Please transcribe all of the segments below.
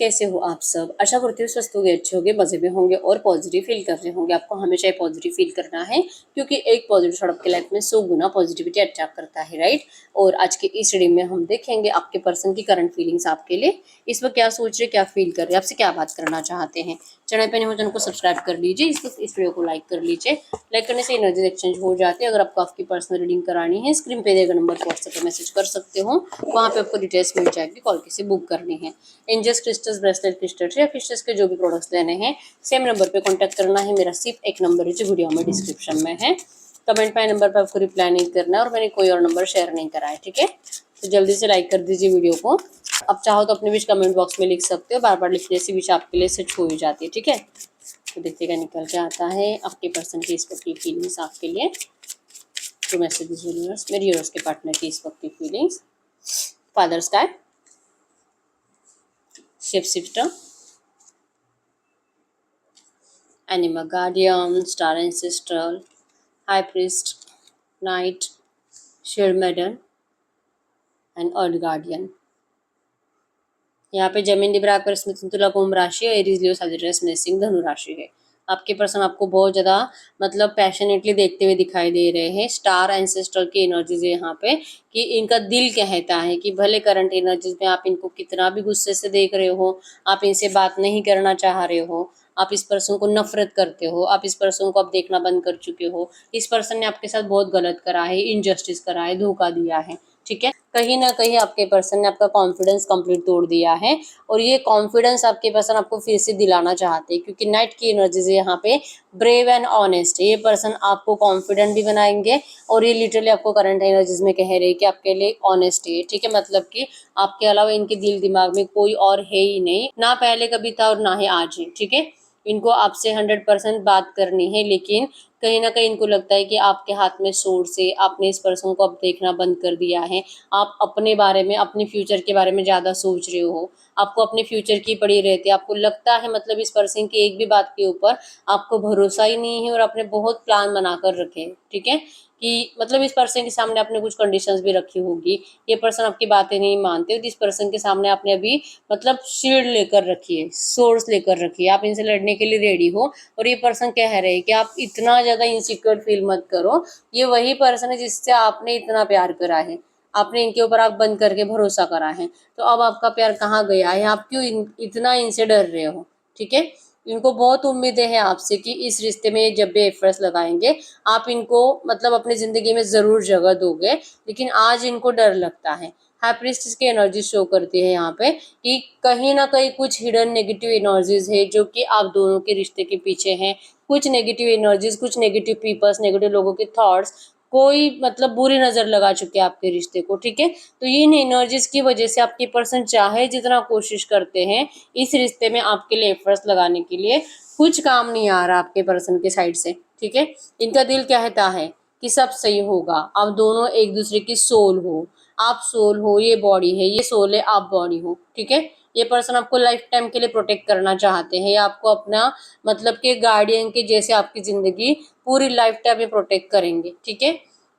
कैसे हो आप सब। आशा करती हूँ स्वस्थ होंगे, अच्छे होंगे, मजे में होंगे और पॉजिटिव फील कर रहे होंगे। आपको हमेशा ही पॉजिटिव फील करना है क्योंकि एक पॉजिटिव थॉट आपके लाइफ में 100 गुना पॉजिटिविटी अट्रैक्ट करता है, राइट। और आज के इस रीडिंग में हम देखेंगे आपके पर्सन की करंट फीलिंग्स आपके लिए, इस वक्त क्या सोच रहे, क्या फील कर रहे, आपसे क्या बात करना चाहते हैं। चैनल पे नहीं हो चैनल को सब्सक्राइब कर लीजिए, इस वीडियो को लाइक कर लीजिए। लाइक करने से एनर्जी एक्सचेंज हो जाती है। अगर आपको आपकी पर्सनल रीडिंग करानी है, स्क्रीन पे दिए नंबर व्हाट्सएप पे मैसेज कर सकते हो, वहाँ पे आपको डिटेल्स मिल जाएगी, कॉल किसी बुक करनी है। एंजल्स क्रिस्टल्स, ब्रेसलेट क्रिस्टल्स या फिशेस के जो भी प्रोडक्ट्स लेने हैं सेम नंबर पे कांटेक्ट करना है। मेरा सिर्फ एक नंबर है जो वीडियो में डिस्क्रिप्शन में है। कमेंट पे नंबर पर आपको रिप्लाई नहीं करना है और मैंने कोई और नंबर शेयर नहीं करा है, ठीक है। तो जल्दी से लाइक कर दीजिए वीडियो को। अब चाहो तो अपने विश कमेंट बॉक्स में लिख सकते हो, बार बार लिखने से विश आपके लिए सच हो ही जाती है, ठीक है। तो देखिएगा निकल के आता है आपके पर्सन की इस वक्त की फीलिंग्स आपके लिए। तो मैसेज यूनिवर्स, मेरे यूनिवर्स के पार्टनर की इस वक्त की feelings. Father sky, ship shifter, animal guardian, star ancestral, high priest, knight, shield maiden and earth guardian। यहाँ पे जमीन लिब्रा पर स्मिथ तुला कुंभ राशि और एरीज लियो सजिटेरियस मेषसिंह धनु राशि है। आपके पर्सन आपको बहुत ज़्यादा मतलब पैशनेटली देखते हुए दिखाई दे रहे हैं। स्टार एंसेस्ट्रल की एनर्जीज है यहाँ पे कि इनका दिल कहता है कि भले करंट एनर्जीज में आप इनको कितना भी गुस्से से देख रहे हो, आप इनसे बात नहीं करना चाह रहे हो, आप इस पर्सन को नफरत करते हो, आप इस पर्सन को अब देखना बंद कर चुके हो, इस पर्सन ने आपके साथ बहुत गलत करा है, इनजस्टिस करा है, धोखा दिया है, ठीक है। कहीं ना कहीं आपके पर्सन ने आपका कॉन्फिडेंस कंप्लीट तोड़ दिया है और ये कॉन्फिडेंस आपके पर्सन आपको फिर से दिलाना चाहते हैं क्योंकि नाइट की एनर्जी से यहाँ पे ब्रेव एंड ऑनेस्ट है। ये पर्सन आपको कॉन्फिडेंट भी बनाएंगे और ये लिटरली आपको करंट एनर्जीज में कह रहे हैं कि आपके लिए ऑनेस्ट है, ठीक है। मतलब कि आपके अलावा इनके दिल दिमाग में कोई और है ही नहीं, ना पहले कभी था और ना ही आज है, ठीक है। इनको आपसे 100% बात करनी है, लेकिन कहीं ना कहीं इनको लगता है कि आपके हाथ में सोर्स है, आपने इस पर्सन को अब देखना बंद कर दिया है। आप अपने बारे में, अपने फ्यूचर के बारे में ज़्यादा सोच रहे हो, आपको अपने फ्यूचर की पड़ी रहती है। आपको लगता है मतलब इस पर्सन की एक भी बात के ऊपर आपको भरोसा ही नहीं है और आपने बहुत प्लान बना कर रखे हैं, ठीक है। कि मतलब इस पर्सन के सामने आपने कुछ कंडीशंस भी रखी होगी, ये पर्सन आपकी बातें नहीं मानते। इस पर्सन के सामने आपने अभी मतलब शील्ड लेकर रखी है, सोर्स लेकर रखी है, आप इनसे लड़ने के लिए रेडी हो और ये पर्सन कह रहे हैं कि आप इतना ज़्यादा इनसिक्योर फील मत करो। ये वही पर्सन है जिससे आपने इतना प्यार करा है, आपने इनके ऊपर आप बंद करके भरोसा करा है, तो अब आपका प्यार कहाँ गया है, आप क्यों इतना इनसे डर रहे हो, ठीक है। इनको बहुत उम्मीदें हैं आपसे कि इस रिश्ते में जब भी एफर्ट्स लगाएंगे आप इनको मतलब अपनी ज़िंदगी में ज़रूर जगह दोगे, लेकिन आज इनको डर लगता है। हाई प्रीस्टेस की एनर्जी शो करती है यहाँ पे कि कहीं ना कहीं कुछ हिडन नेगेटिव एनर्जीज है जो कि आप दोनों के रिश्ते के पीछे हैं। कुछ नेगेटिव एनर्जीज, कुछ नेगेटिव पीपल्स, नेगेटिव लोगों के थॉट्स, कोई मतलब बुरी नज़र लगा चुके हैं आपके रिश्ते को, ठीक है। तो इन एनर्जीज की वजह से आपके पर्सन चाहे जितना कोशिश करते हैं इस रिश्ते में आपके लिए एफर्ट्स लगाने के लिए, कुछ काम नहीं आ रहा आपके पर्सन के साइड से, ठीक है। इनका दिल कहता है कि सब सही होगा, आप दोनों एक दूसरे की सोल हो, आप सोल हो, ये बॉडी है, ये सोल है, आप बॉडी हो, ठीक है। ये पर्सन आपको लाइफ टाइम के लिए प्रोटेक्ट करना चाहते हैं, या आपको अपना मतलब कि गार्डियन के जैसे आपकी जिंदगी पूरी लाइफ टाइम में प्रोटेक्ट करेंगे, ठीक है।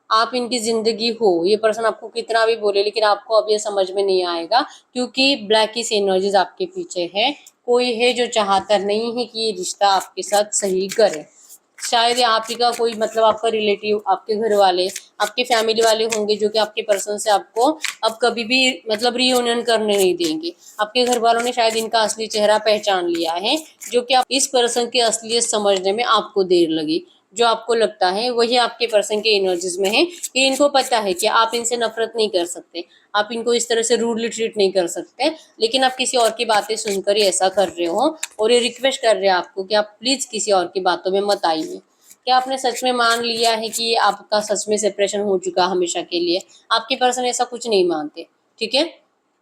आप इनकी जिंदगी हो, ये पर्सन आपको कितना भी बोले लेकिन आपको अब ये समझ में नहीं आएगा क्योंकि ब्लैकिश एनर्जीज आपके पीछे है। कोई है जो चाहता नहीं है कि ये रिश्ता आपके साथ सही करे। शायद ये आप ही का कोई मतलब आपका रिलेटिव, आपके घर वाले, आपके फैमिली वाले होंगे जो कि आपके पर्सन से आपको अब कभी भी मतलब रियूनियन करने नहीं देंगे। आपके घर वालों ने शायद इनका असली चेहरा पहचान लिया है, जो कि आप इस पर्सन की असलियत समझने में आपको देर लगी। जो आपको लगता है वही आपके पर्सन के एनर्जीज में है कि इनको पता है कि आप इनसे नफरत नहीं कर सकते, आप इनको इस तरह से रूडली ट्रीट नहीं कर सकते, लेकिन आप किसी और की बातें सुनकर ही ऐसा कर रहे हो और ये रिक्वेस्ट कर रहे हैं आपको कि आप प्लीज किसी और की बातों में मत आइए। क्या आपने सच में मान लिया है कि आपका सच में सेपरेशन हो चुका हमेशा के लिए? आपके पर्सन ऐसा कुछ नहीं मानते, ठीक है।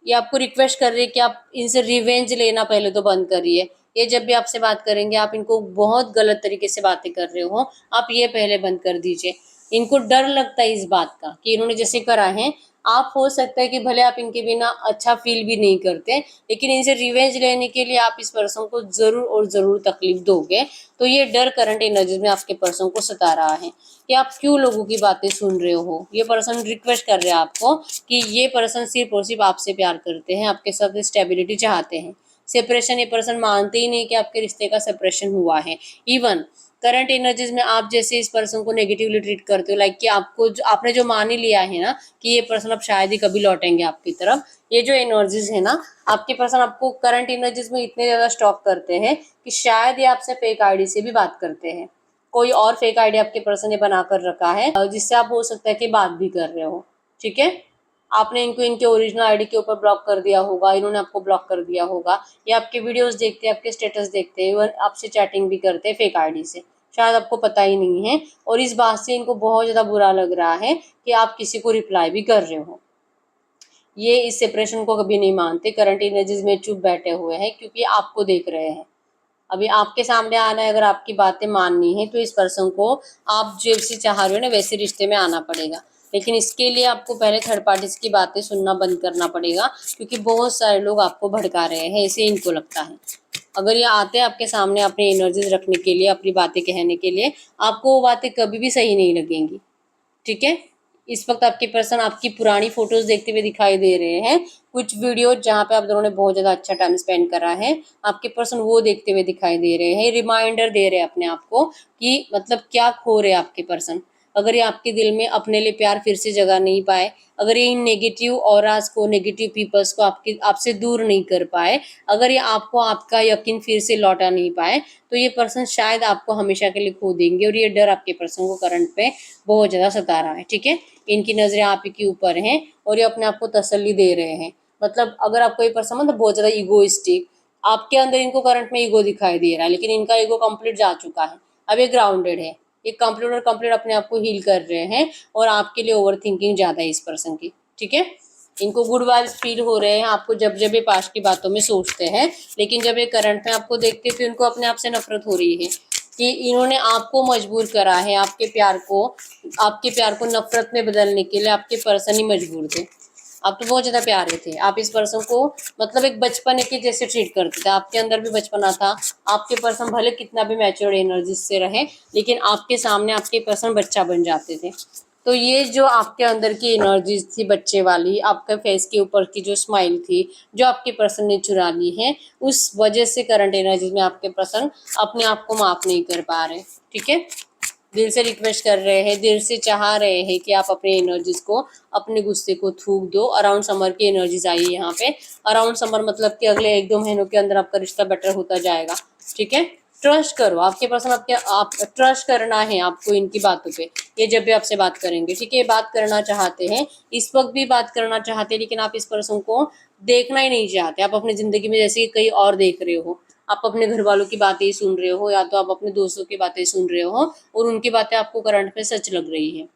ये आपको रिक्वेस्ट कर रही है कि आप इनसे रिवेंज लेना पहले तो बंद करिए। ये जब भी आपसे बात करेंगे आप इनको बहुत गलत तरीके से बातें कर रहे हो, आप ये पहले बंद कर दीजिए। इनको डर लगता है इस बात का कि इन्होंने जैसे करा है, आप हो सकता है कि भले आप इनके बिना अच्छा फील भी नहीं करते, लेकिन इनसे रिवेंज लेने के लिए आप इस पर्सन को जरूर और जरूर तकलीफ दोगे। तो ये डर करंट एनर्जीज में आपके पर्सन को सता रहा है कि आप क्यों लोगों की बातें सुन रहे हो। ये पर्सन रिक्वेस्ट कर रहे हैं आपको कि ये पर्सन सिर्फ और सिर्फ आपसे प्यार करते हैं, आपके साथ स्टेबिलिटी चाहते हैं, सेपरेशन ये पर्सन मानते ही नहीं कि आपके रिश्ते का सेपरेशन हुआ है। इवन करंट एनर्जीज में आप जैसे इस पर्सन को नेगेटिवली ट्रीट करते हो, लाइक कि आपने जो मान ही लिया है ना कि ये पर्सन अब शायद ही कभी लौटेंगे आपकी तरफ, ये जो एनर्जीज है ना, आपके पर्सन आपको करंट एनर्जीज में इतने ज्यादा स्टॉक करते हैं कि शायद ये आपसे फेक आईडी से भी बात करते हैं। कोई और फेक आईडी आपके पर्सन ने बना कर रखा है जिससे आप हो सकता है कि बात भी कर रहे हो। ठीक है, आपने इनको इनके ओरिजिनल आईडी के ऊपर ब्लॉक कर दिया होगा, इन्होंने आपको ब्लॉक कर दिया होगा, या आपके वीडियोस देखते हैं, आपके स्टेटस देखते हैं, इवन आपसे चैटिंग भी करते हैं फेक आईडी से, शायद आपको पता ही नहीं है। और इस बात से इनको बहुत ज्यादा बुरा लग रहा है कि आप किसी को रिप्लाई भी कर रहे हो। ये इस सेपरेशन को कभी नहीं मानते, करंट एनर्जीज में चुप बैठे हुए हैं क्योंकि आपको देख रहे हैं। अभी आपके सामने आना है, अगर आपकी बातें माननी है तो इस पर्सन को आप जैसे चाह रहे हो ना वैसे रिश्ते में आना पड़ेगा। लेकिन इसके लिए आपको पहले थर्ड पार्टीज की बातें सुनना बंद करना पड़ेगा, क्योंकि बहुत सारे लोग आपको भड़का रहे हैं, ऐसे इनको लगता है। अगर ये आते हैं आपके सामने अपनी एनर्जीज रखने के लिए, अपनी बातें कहने के लिए, आपको वो बातें कभी भी सही नहीं लगेंगी। ठीक है, इस वक्त आपके पर्सन आपकी पुरानी फोटोज देखते हुए दिखाई दे रहे हैं, कुछ वीडियो जहाँ पे आप दोनों ने बहुत ज्यादा अच्छा टाइम स्पेंड करा है, आपके पर्सन वो देखते हुए दिखाई दे रहे हैं, रिमाइंडर दे रहे हैं अपने आप को कि मतलब क्या खो रहे हैं आपके पर्सन। अगर ये आपके दिल में अपने लिए प्यार फिर से जगा नहीं पाए, अगर ये इन नेगेटिव ऑरास को, नेगेटिव पीपल्स को आपसे दूर नहीं कर पाए, अगर ये आपको आपका यकीन फिर से लौटा नहीं पाए, तो ये पर्सन शायद आपको हमेशा के लिए खो देंगे। और ये डर आपके पर्सन को करंट पे बहुत ज्यादा सता रहा है। ठीक है, इनकी नजरें आप ही के ऊपर हैं और ये अपने आप को तसल्ली दे रहे हैं। मतलब अगर आपको ये पर्सन मतलब बहुत ज्यादा ईगोइस्टिक, आपके अंदर इनको करंट में ईगो दिखाई दे रहा है, लेकिन इनका ईगो कंप्लीट जा चुका है, अब ये ग्राउंडेड है, ये कंप्लीट और कंप्लीट अपने आप को हील कर रहे हैं। और आपके लिए ओवर थिंकिंग ज्यादा है इस पर्सन की। ठीक है, इनको गुड वाइब्स फील हो रहे हैं आपको जब जब ये पास्ट की बातों में सोचते हैं, लेकिन जब ये करंट में आपको देखते हैं तो इनको अपने आप से नफरत हो रही है कि इन्होंने आपको मजबूर करा है, आपके प्यार को नफरत में बदलने के लिए आपके पर्सन ही मजबूर थे। आप तो बहुत ज्यादा प्यारे थे, आप इस पर्सन को मतलब एक बचपन के जैसे ट्रीट करते थे, आपके अंदर भी बचपना था। आपके पर्सन भले कितना भी मैच्योर एनर्जी से रहे, लेकिन आपके सामने आपके पर्सन बच्चा बन जाते थे। तो ये जो आपके अंदर की एनर्जीज थी बच्चे वाली, आपके फेस के ऊपर की जो स्माइल थी, जो आपके पर्सन ने चुरा ली है, उस वजह से करंट एनर्जीज में आपके पर्सन अपने आप को माफ नहीं कर पा रहे। ठीक है, दिल से रिक्वेस्ट कर रहे हैं, दिल से चाह रहे हैं कि आप अपने एनर्जीज को, अपने गुस्से को थूक दो। अराउंड समर की एनर्जीज आई है यहाँ पे। अराउंड समर मतलब कि अगले 1-2 महीनों के अंदर आपका रिश्ता बेटर होता जाएगा। ठीक है, ट्रस्ट करो, आपके पर्सन आप ट्रस्ट करना है आपको इनकी बातों पे। ये जब भी आपसे बात करेंगे, ठीक है, बात करना चाहते हैं, इस वक्त भी बात करना चाहते हैं, लेकिन आप इस पर्सन को देखना ही नहीं चाहते। आप अपनी जिंदगी में जैसे कहीं और देख रहे हो, आप अपने घर वालों की बातें ही सुन रहे हो, या तो आप अपने दोस्तों की बातें सुन रहे हो और उनकी बातें आपको करंट में सच लग रही है।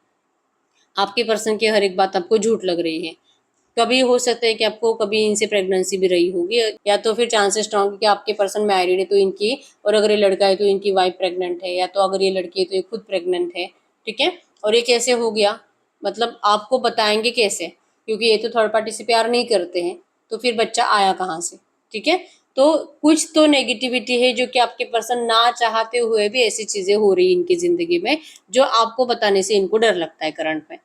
आपके पर्सन की हर एक बात आपको झूठ लग रही है। कभी हो सकता है कि आपको कभी इनसे प्रेगनेंसी भी रही होगी, या तो फिर चांसेस स्ट्रॉन्ग है कि आपके पर्सन मैरिड है तो इनकी, और अगर ये लड़का है तो इनकी वाइफ प्रेग्नेंट है, या तो अगर ये लड़की है तो ये खुद प्रेग्नेंट है। ठीक है, और ये कैसे हो गया, मतलब आपको बताएंगे कैसे, क्योंकि ये तो थर्ड पार्टी से प्यार नहीं करते हैं, तो फिर बच्चा आया कहाँ से। ठीक है, तो कुछ तो नेगेटिविटी है जो कि आपके पर्सन ना चाहते हुए भी ऐसी चीजें हो रही इनकी जिंदगी में, जो आपको बताने से इनको डर लगता है करंट में।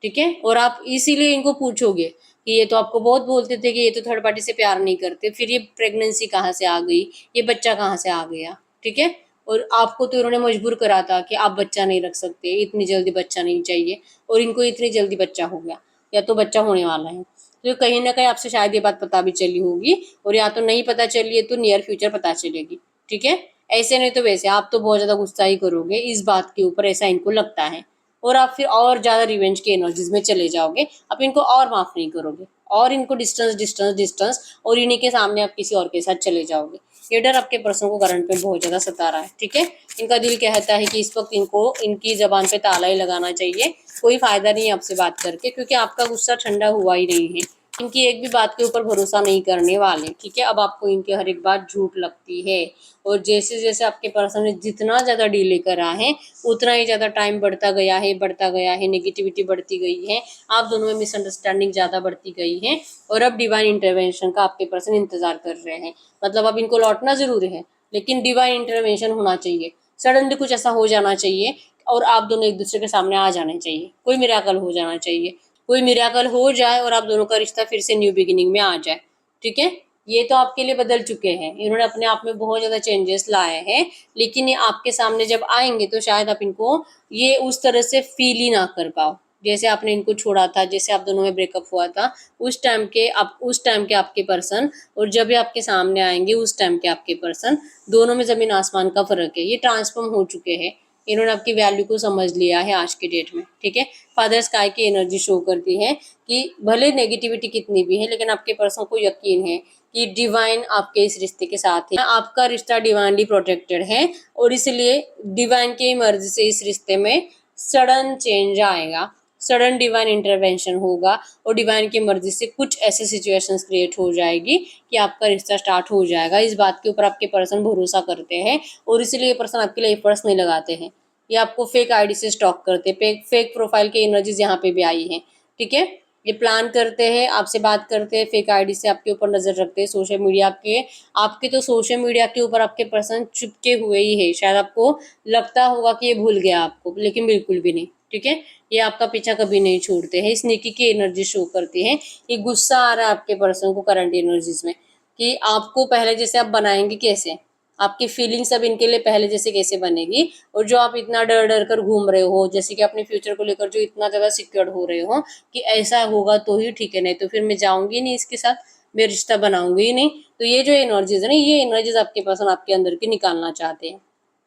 ठीक है, और आप इसीलिए इनको पूछोगे कि ये तो आपको बहुत बोलते थे कि ये तो थर्ड पार्टी से प्यार नहीं करते, फिर ये प्रेगनेंसी कहाँ से आ गई, ये बच्चा कहाँ से आ गया। ठीक है, और आपको तो इन्होंने मजबूर करा था कि आप बच्चा नहीं रख सकते, इतनी जल्दी बच्चा नहीं चाहिए, और इनको इतनी जल्दी बच्चा हो गया, या तो बच्चा होने वाला है। तो कहीं ना कहीं आपसे शायद ये बात पता भी चली होगी, और या तो नहीं पता चली है तो नियर फ्यूचर पता चलेगी। ठीक है, ऐसे नहीं तो वैसे आप तो बहुत ज्यादा गुस्सा ही करोगे इस बात के ऊपर, ऐसा इनको लगता है, और आप फिर और ज्यादा रिवेंज की एनर्जीज में चले जाओगे, आप इनको और माफ नहीं करोगे, और इनको डिस्टेंस डिस्टेंस डिस्टेंस, और इन्हीं के सामने आप किसी और के साथ चले जाओगे। ये डर आपके पर्सन को करंट में बहुत ज्यादा सता रहा है। ठीक है, इनका दिल कहता है कि इस वक्त इनको इनकी जबान पे ताला ही लगाना चाहिए, कोई फायदा नहीं है आपसे बात करके, क्योंकि आपका गुस्सा ठंडा हुआ ही नहीं है। इनकी एक भी बात के ऊपर भरोसा नहीं करने वाले। ठीक है, अब आपको इनकी हर एक बात झूठ लगती है, और जैसे जैसे आपके पर्सन ने जितना ज्यादा डिले करा है, उतना ही ज्यादा टाइम बढ़ता गया है, नेगेटिविटी बढ़ती गई है, आप दोनों में मिसअंडरस्टैंडिंग ज्यादा बढ़ती गई है, और अब डिवाइन इंटरवेंशन का आपके पर्सन इंतजार कर रहे हैं। मतलब अब इनको लौटना जरूरी है, लेकिन डिवाइन इंटरवेंशन होना चाहिए, सडनली कुछ ऐसा हो जाना चाहिए, और आप दोनों एक दूसरे के सामने आ जाने चाहिए, कोई मिराकल हो जाना चाहिए, कोई मिराकल हो जाए और आप दोनों का रिश्ता फिर से न्यू बिगिनिंग में आ जाए। ठीक है, ये तो आपके लिए बदल चुके हैं, इन्होंने अपने आप में बहुत ज़्यादा चेंजेस लाए हैं, लेकिन ये आपके सामने जब आएंगे तो शायद आप इनको ये उस तरह से फील ही ना कर पाओ जैसे आपने इनको छोड़ा था, जैसे आप दोनों में ब्रेकअप हुआ था उस टाइम के आपके पर्सन और जब ये आपके सामने आएंगे उस टाइम के आपके पर्सन, दोनों में ज़मीन आसमान का फ़र्क है। ये ट्रांसफॉर्म हो चुके हैं, इन्होंने आपकी वैल्यू को समझ लिया है आज के डेट में, ठीक है। फादर स्काई की एनर्जी शो करती है कि भले नेगेटिविटी कितनी भी है लेकिन आपके पर्सन को यकीन है कि डिवाइन आपके इस रिश्ते के साथ है, आपका रिश्ता डिवाइनली प्रोटेक्टेड है और इसलिए डिवाइन की मर्जी से इस रिश्ते में सडन चेंज आएगा, सडन डिवाइन इंटरवेंशन होगा और डिवाइन की मर्जी से कुछ ऐसे सिचुएशंस क्रिएट हो जाएगी कि आपका रिश्ता स्टार्ट हो जाएगा। इस बात के ऊपर आपके पर्सन भरोसा करते हैं और इसलिए ये पर्सन आपके लिए एफर्ट्स नहीं लगाते हैं, ये आपको फेक आईडी से स्टॉक करते हैं, फेक प्रोफाइल की एनर्जीज यहाँ पे भी आई है, ठीक है। ये प्लान करते हैं, आपसे बात करते हैं, फेक आईडी से आपके ऊपर नजर रखते हैं, सोशल मीडिया के आपके तो सोशल मीडिया के ऊपर आपके पर्सन चिपके हुए ही है। शायद आपको लगता होगा कि ये भूल गया आपको, लेकिन बिल्कुल भी नहीं, ठीक है। ये आपका पीछा कभी नहीं छोड़ते हैं, स्नीकी की एनर्जी शो करती है। ये गुस्सा आ रहा है आपके पर्सन को करंट एनर्जीज में कि आपको पहले जैसे आप बनाएंगे कैसे, आपकी फीलिंग्स अब इनके लिए पहले जैसे कैसे बनेगी, और जो आप इतना डर डर कर घूम रहे हो जैसे कि अपने फ्यूचर को लेकर जो इतना ज़्यादा सिक्योर हो रहे हो कि ऐसा होगा तो ही ठीक है, नहीं तो फिर मैं जाऊंगी नहीं इसके साथ, मैं रिश्ता बनाऊंगी ही नहीं। तो ये जो एनर्जीज है ना, ये एनर्जीज आपके पर्सन आपके अंदर की निकालना चाहते हैं,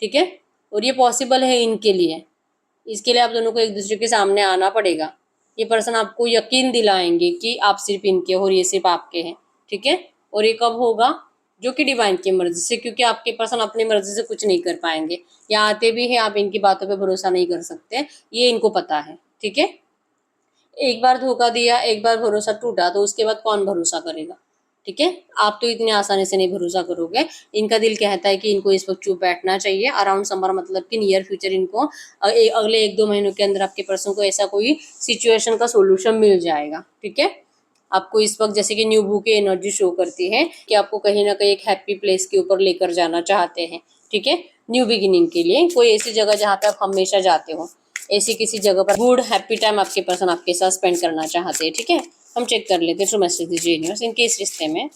ठीक है। और ये पॉसिबल है इनके लिए, इसके लिए आप दोनों को एक दूसरे के सामने आना पड़ेगा। ये पर्सन आपको यकीन दिलाएंगे कि आप सिर्फ इनके हो और ये सिर्फ आपके हैं, ठीक है। और ये कब होगा, जो कि डिवाइन की मर्जी से, क्योंकि आपके पर्सन अपनी मर्जी से कुछ नहीं कर पाएंगे, या आते भी हैं आप इनकी बातों पे भरोसा नहीं कर सकते, ये इनको पता है, ठीक है। एक बार धोखा दिया, एक बार भरोसा टूटा तो उसके बाद कौन भरोसा करेगा, ठीक है। आप तो इतनी आसानी से नहीं भरोसा करोगे। इनका दिल कहता है कि इनको इस वक्त चुप बैठना चाहिए अराउंड समर, मतलब कि नियर फ्यूचर इनको अगले 1-2 महीनों के अंदर आपके पर्सन को ऐसा कोई सिचुएशन का सोल्यूशन मिल जाएगा, ठीक है। आपको इस वक्त जैसे कि न्यू बुक की एनर्जी शो करती है कि आपको कहीं ना कहीं एक हैप्पी प्लेस के ऊपर लेकर जाना चाहते हैं, ठीक है। न्यू बिगिनिंग के लिए कोई ऐसी जगह जहाँ पे आप हमेशा जाते हो, ऐसी किसी जगह पर गुड हैप्पी टाइम आपके पर्सन आपके साथ स्पेंड करना चाहते हैं, ठीक है। हम चेक कर लेते हैं थ्रू मैसेज दीजिए यूनिवर्स, इनके इस रिश्ते में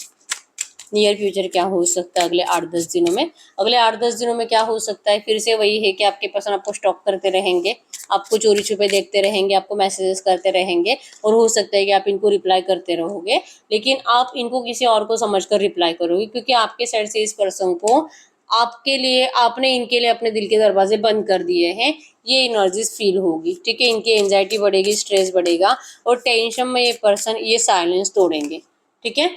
नियर फ्यूचर क्या हो सकता है अगले 8-10 दिनों में। अगले 8-10 दिनों में क्या हो सकता है, फिर से वही है कि आपके पर्सन आपको स्टॉक करते रहेंगे, आपको चोरी छुपे देखते रहेंगे, आपको मैसेजेस करते रहेंगे और हो सकता है कि आप इनको रिप्लाई करते रहोगे, लेकिन आप इनको किसी और को समझकर रिप्लाई करोगे, क्योंकि आपके साइड से इस पर्सन को आपके लिए, आपने इनके लिए अपने दिल के दरवाजे बंद कर दिए हैं, ये एनर्जीज फील होगी, ठीक है। इनकी एंजाइटी बढ़ेगी, स्ट्रेस बढ़ेगा और टेंशन में ये पर्सन ये साइलेंस तोड़ेंगे, ठीक है।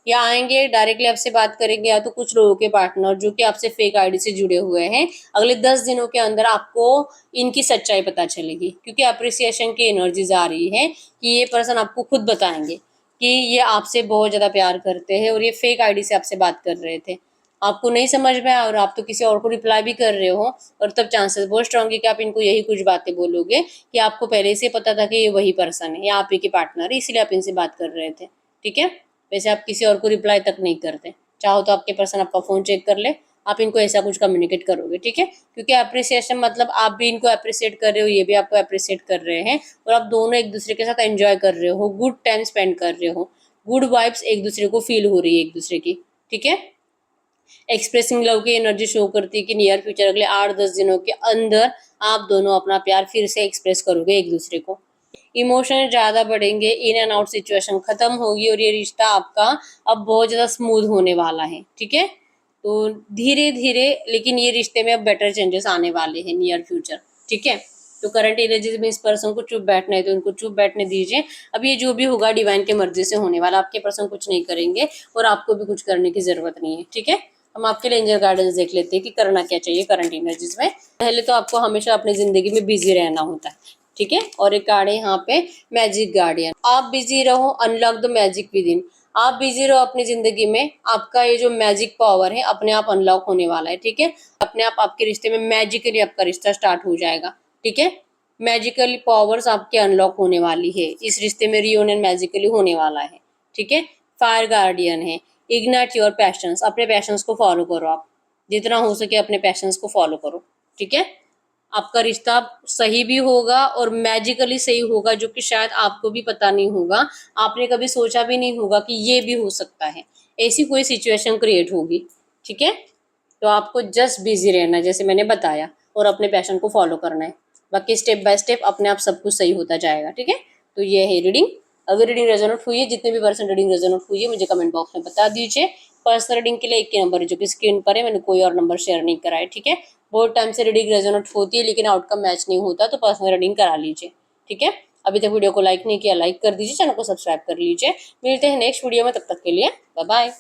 या आएंगे डायरेक्टली आपसे बात करेंगे, या तो कुछ लोगों के पार्टनर जो कि आपसे फेक आईडी से जुड़े हुए हैं, अगले 10 दिनों के अंदर आपको इनकी सच्चाई पता चलेगी, क्योंकि अप्रिसिएशन की एनर्जीज आ रही है कि ये पर्सन आपको खुद बताएंगे कि ये आपसे बहुत ज़्यादा प्यार करते हैं और ये फेक आईडी से आपसे बात कर रहे थे, आपको नहीं समझ में आया और आप तो किसी और को रिप्लाई भी कर रहे हो, और तब चांसेस बहुत स्ट्रांग है कि आप इनको यही कुछ बातें बोलोगे कि आपको पहले से पता था कि ये वही पर्सन है या आप ही के पार्टनर है, इसलिए आप इनसे बात कर रहे थे, ठीक है। वैसे आप किसी और को रिप्लाई तक नहीं करते, चाहो तो आपके पर्सन आपका फ़ोन चेक कर ले, आप इनको ऐसा कुछ कम्युनिकेट करोगे, ठीक है। क्योंकि अप्रिसिएशन मतलब आप भी इनको अप्रिसिएट कर रहे हो, ये भी आपको अप्रिसिएट कर रहे हैं और आप दोनों एक दूसरे के साथ एंजॉय कर रहे हो, गुड टाइम स्पेंड कर रहे हो, गुड वाइब्स एक दूसरे को फील हो रही है एक दूसरे की, ठीक है। एक्सप्रेसिंग लव की एनर्जी शो करती है कि नियर फ्यूचर अगले 8-10 दिनों के अंदर आप दोनों अपना प्यार फिर से एक्सप्रेस करोगे एक दूसरे को, इमोशन ज़्यादा बढ़ेंगे, इन एंड आउट सिचुएशन खत्म होगी और ये रिश्ता आपका अब बहुत ज़्यादा स्मूथ होने वाला है, ठीक है। तो धीरे धीरे लेकिन ये रिश्ते में अब बेटर चेंजेस आने वाले हैं नियर फ्यूचर, ठीक है। तो करंट एनर्जीज में इस पर्सन को चुप बैठना है तो उनको चुप बैठने दीजिए। अब ये जो भी होगा डिवाइन के मर्जी से होने वाला, आपके पर्सन कुछ नहीं करेंगे और आपको भी कुछ करने की जरूरत नहीं है, ठीक है। हम आपके लिए एंजल गार्डन्स देख लेते हैं कि करना क्या चाहिए करंट एनर्जीज में। पहले तो आपको हमेशा अपनी जिंदगी में बिजी रहना होता है, ठीक है। और एक कार्ड है यहाँ पे मैजिक गार्डियन, आप बिजी रहो, unlock the magic with in. आप बिजी रहो अपनी जिंदगी में, आपका ये जो मैजिक पावर है अपने आप अनलॉक होने वाला है, ठीक है। अपने आप आपके रिश्ते में मैजिकली आपका रिश्ता स्टार्ट हो जाएगा, ठीक है। मैजिकली पावर्स आपके अनलॉक होने वाली है, इस रिश्ते में रियूनियन मैजिकली होने वाला है, ठीक है। फायर गार्डियन है, इग्नाइट योर पैशंस, अपने पैशंस को फॉलो करो, आप जितना हो सके अपने पैशंस को फॉलो करो, ठीक है। आपका रिश्ता सही भी होगा और मैजिकली सही होगा, जो कि शायद आपको भी पता नहीं होगा, आपने कभी सोचा भी नहीं होगा कि ये भी हो सकता है। ऐसी कोई सिचुएशन क्रिएट होगी, ठीक है। तो आपको जस्ट बिजी रहना है जैसे मैंने बताया, और अपने पैशन को फॉलो करना है। बाकी स्टेप बाय स्टेप अपने आप सब कुछ सही होता जाएगा, ठीक है। तो ये है रीडिंग। अगर रीडिंग रेजोनेट हुई है, जितने भी पर्सन रीडिंग रेजोनेट हुई है मुझे कमेंट बॉक्स में बता दीजिए। पर्सनल रीडिंग के लिए एक ही नंबर है जो कि स्क्रीन पर है, मैंने कोई और नंबर शेयर नहीं करा है, ठीक है। बहुत टाइम से रीडिंग रेजोनेट होती है लेकिन आउटकम मैच नहीं होता, तो पर्सनल रीडिंग करा लीजिए, ठीक है। अभी तक वीडियो को लाइक नहीं किया, लाइक कर दीजिए, चैनल को सब्सक्राइब कर लीजिए। मिलते हैं नेक्स्ट वीडियो में, तब तक के लिए बाय बाय।